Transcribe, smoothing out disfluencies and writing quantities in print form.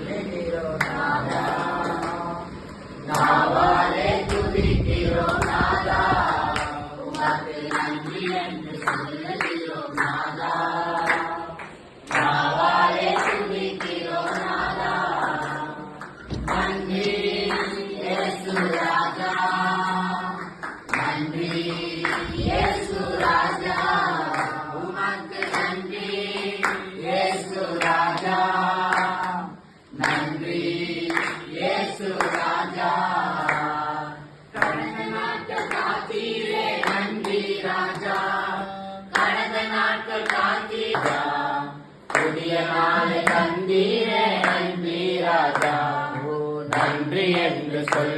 சொல்லுகிறோம் நாதா, நாவாலே துதிக்கிறோம் நாதா, உமக்கு நன்றி என்று சொல்லுகிறோம் நாதா, நாவாலே துதிக்கிறோம் நாதா. நன்றி இயேசு ராஜா, நன்றி இயேசு ராஜா, உமக்கு நன்றி இயேசு ராஜா, நன்றி இயேசு ராஜா. கடந்த நாட்கள் காத்தீரே நன்றி ராஜா, கடந்த நாட்கள் காத்தீரா, புதிய நாளை தந்தீரே நன்றி ராஜா, நன்றி என்று சொல்.